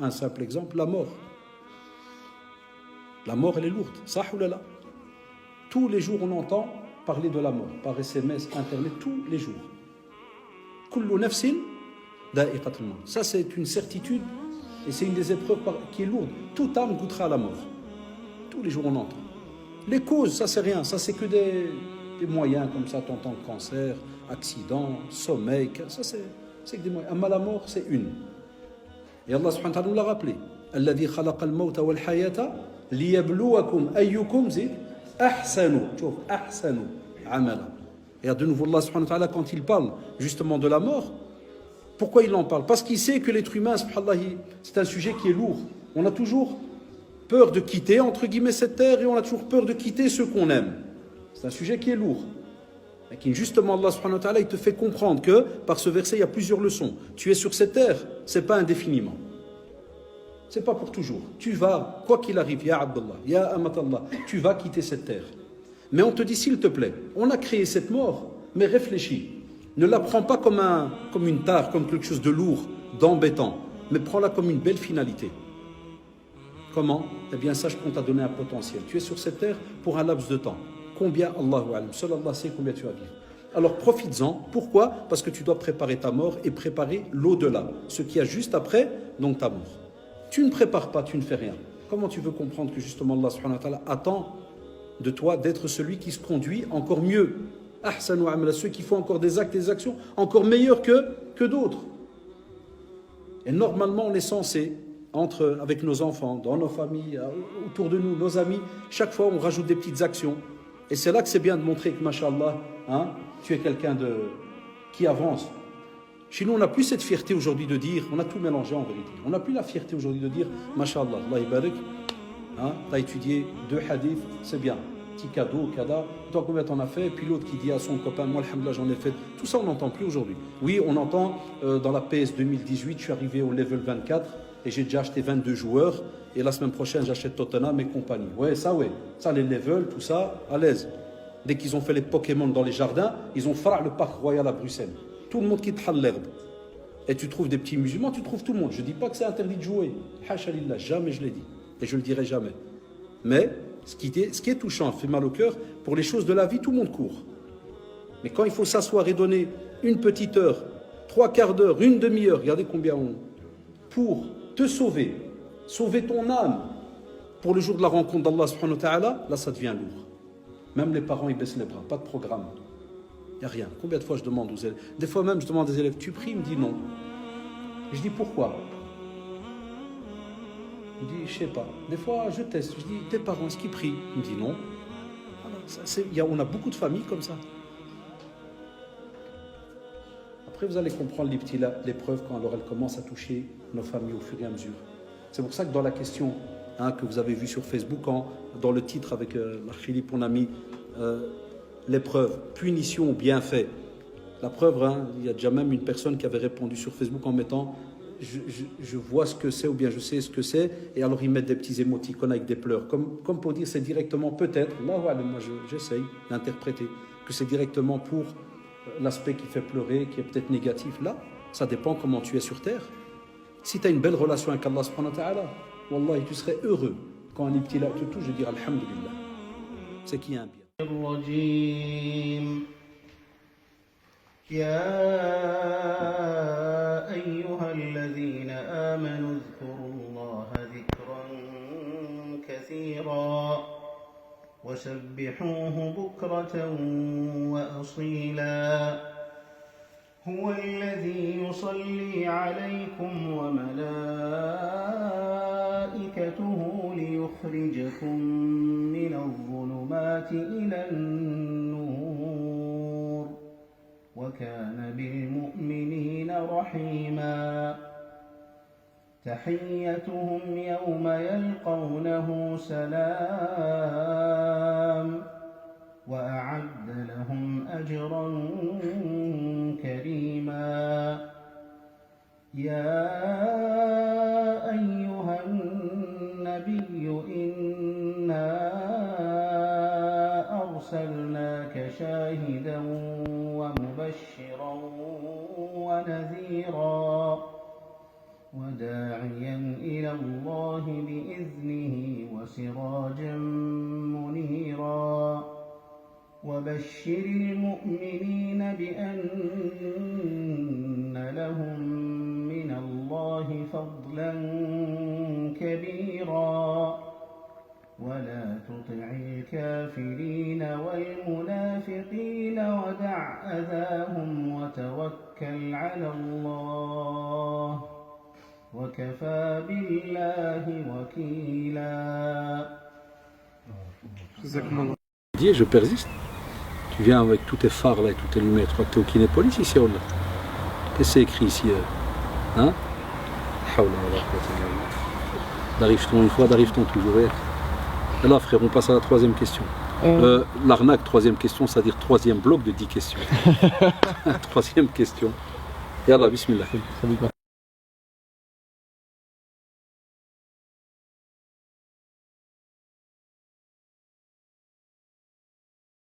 un simple exemple, la mort. La mort, elle est lourde. Ça ou là. Tous les jours, on entend parler de la mort, par SMS, Internet, tous les jours. Kullu nafsin da'iqatul maut. Ça, c'est une certitude et c'est une des épreuves qui est lourde. Toute âme goûtera à la mort. Tous les jours, on entend. Les causes, ça, c'est rien. Ça, c'est que des moyens comme ça. T'entends cancer, accident, sommeil. Ça, c'est que des moyens. Mais la mort, c'est une. Et Allah subhanahu wa ta'ala nous l'a rappelé. Alladhi khalaqa al-mawta wal-hayata liyabluwakum ayyukum zid ahsanu. Tchouf, ahsanu amala. Et de nouveau, Allah subhanahu wa ta'ala, quand il parle justement de la mort, pourquoi il en parle? Parce qu'il sait que l'être humain, subhanallah, c'est un sujet qui est lourd. On a toujours peur de quitter, entre guillemets, cette terre, et on a toujours peur de quitter ceux qu'on aime. C'est un sujet qui est lourd. Et qui, justement, Allah subhanahu wa ta'ala, il te fait comprendre que, par ce verset, il y a plusieurs leçons. Tu es sur cette terre, c'est pas indéfiniment. C'est pas pour toujours. Tu vas, quoi qu'il arrive, ya Abdallah, ya Amatallah, tu vas quitter cette terre. Mais on te dit, s'il te plaît, on a créé cette mort, mais réfléchis. Ne la prends pas comme une tare, comme quelque chose de lourd, d'embêtant, mais prends-la comme une belle finalité. Comment? Eh bien, sache qu'on t'a donné un potentiel. Tu es sur cette terre pour un laps de temps. Combien, Allahu alam, seul Allah sait combien tu vas vivre. Alors profites-en. Pourquoi? Parce que tu dois préparer ta mort et préparer l'au-delà, ce qu'il y a juste après, donc ta mort. Tu ne prépares pas, tu ne fais rien. Comment tu veux comprendre que justement Allah subhanahu wa ta'ala attend de toi d'être celui qui se conduit encore mieux? Ahsanu amala, ceux qui font encore des actes et des actions encore meilleurs que d'autres. Et normalement, on est censé, avec nos enfants, dans nos familles, autour de nous, nos amis, chaque fois on rajoute des petites actions. Et c'est là que c'est bien de montrer que, mashallah, tu es quelqu'un qui avance. Chez nous, on n'a plus cette fierté aujourd'hui de dire, on a tout mélangé en vérité. On n'a plus la fierté aujourd'hui de dire, mashallah, Allah ibarak, tu as étudié 2 hadiths, c'est bien. Petit cadeau, kada, toi combien t'en as fait? Et puis l'autre qui dit à son copain, moi alhamdoulilah j'en ai fait. Tout ça on n'entend plus aujourd'hui. Oui, on entend dans la PS 2018, je suis arrivé au level 24 et j'ai déjà acheté 22 joueurs et la semaine prochaine j'achète Tottenham et compagnie. Ouais, ça les levels, tout ça, à l'aise. Dès qu'ils ont fait les Pokémon dans les jardins, ils ont fait le parc royal à Bruxelles. Tout le monde qui te l'herbe. Et tu trouves des petits musulmans, tu trouves tout le monde. Je ne dis pas que c'est interdit de jouer. Hasha lillah, jamais je l'ai dit. Et je ne le dirai jamais. Mais ce qui est touchant, fait mal au cœur, pour les choses de la vie, tout le monde court. Mais quand il faut s'asseoir et donner une petite heure, 3/4 d'heure, une demi-heure, regardez combien pour te sauver ton âme, pour le jour de la rencontre d'Allah subhanahu wa ta'ala, là ça devient lourd. Même les parents, ils baissent les bras, pas de programme. Il n'y a rien. Combien de fois je demande aux élèves? Des fois même, je demande des élèves, tu pries? Il me dit non. Je dis pourquoi? Il me dit, je sais pas. Des fois, je teste. Je dis, tes parents, est-ce qu'ils prient? Il me dit non. On a beaucoup de familles comme ça. Après, vous allez comprendre l'épreuve quand elle commence à toucher nos familles au fur et à mesure. C'est pour ça que dans la question que vous avez vue sur Facebook, dans le titre avec Philippe, on a mis l'épreuve, punition ou bienfait. La preuve, il y a déjà même une personne qui avait répondu sur Facebook en mettant je vois ce que c'est ou bien je sais ce que c'est, et alors ils mettent des petits émoticônes avec des pleurs, comme pour dire c'est directement peut-être, moi j'essaye d'interpréter que c'est directement pour l'aspect qui fait pleurer, qui est peut-être négatif. Là, ça dépend comment tu es sur terre. Si tu as une belle relation avec Allah subhanahu wa ta'ala, wallahi, tu serais heureux quand un petit là te touche, je dirais alhamdulillah, c'est qu'il y a un bien. يا أيها الذين آمنوا اذكروا الله ذكرا كثيرا وسبحوه بكرة وأصيلا هو الذي يصلي عليكم وملائكته ليخرجكم من الظلمات إلى النور وكان بالمؤمنين رحيما تحيتهم يوم يلقونه سلام وأعد لهم أجرا كريما يا أيها النبي إنا أرسلناك شاهدا ومبشرا ونذيرا وداعيا إلى سراجا منيرا وبشر المؤمنين بأن لهم من الله فضلا كبيرا ولا تطع الكافرين والمنافقين ودع أذاهم وتوكل على الله وكفى بالله وكيلا. Je persiste. Tu viens avec tous tes phares là et toutes tes lumières. Tu crois que tu es au Kinépolis ici ou là? Qu'est-ce que c'est écrit ici? Hein? D'arrive-t-on une fois, d'arrive-t-on toujours? Et là frère, on passe à la troisième question. L'arnaque, troisième question, c'est-à-dire troisième bloc de 10 questions. Troisième question. Et Allah, bismillah.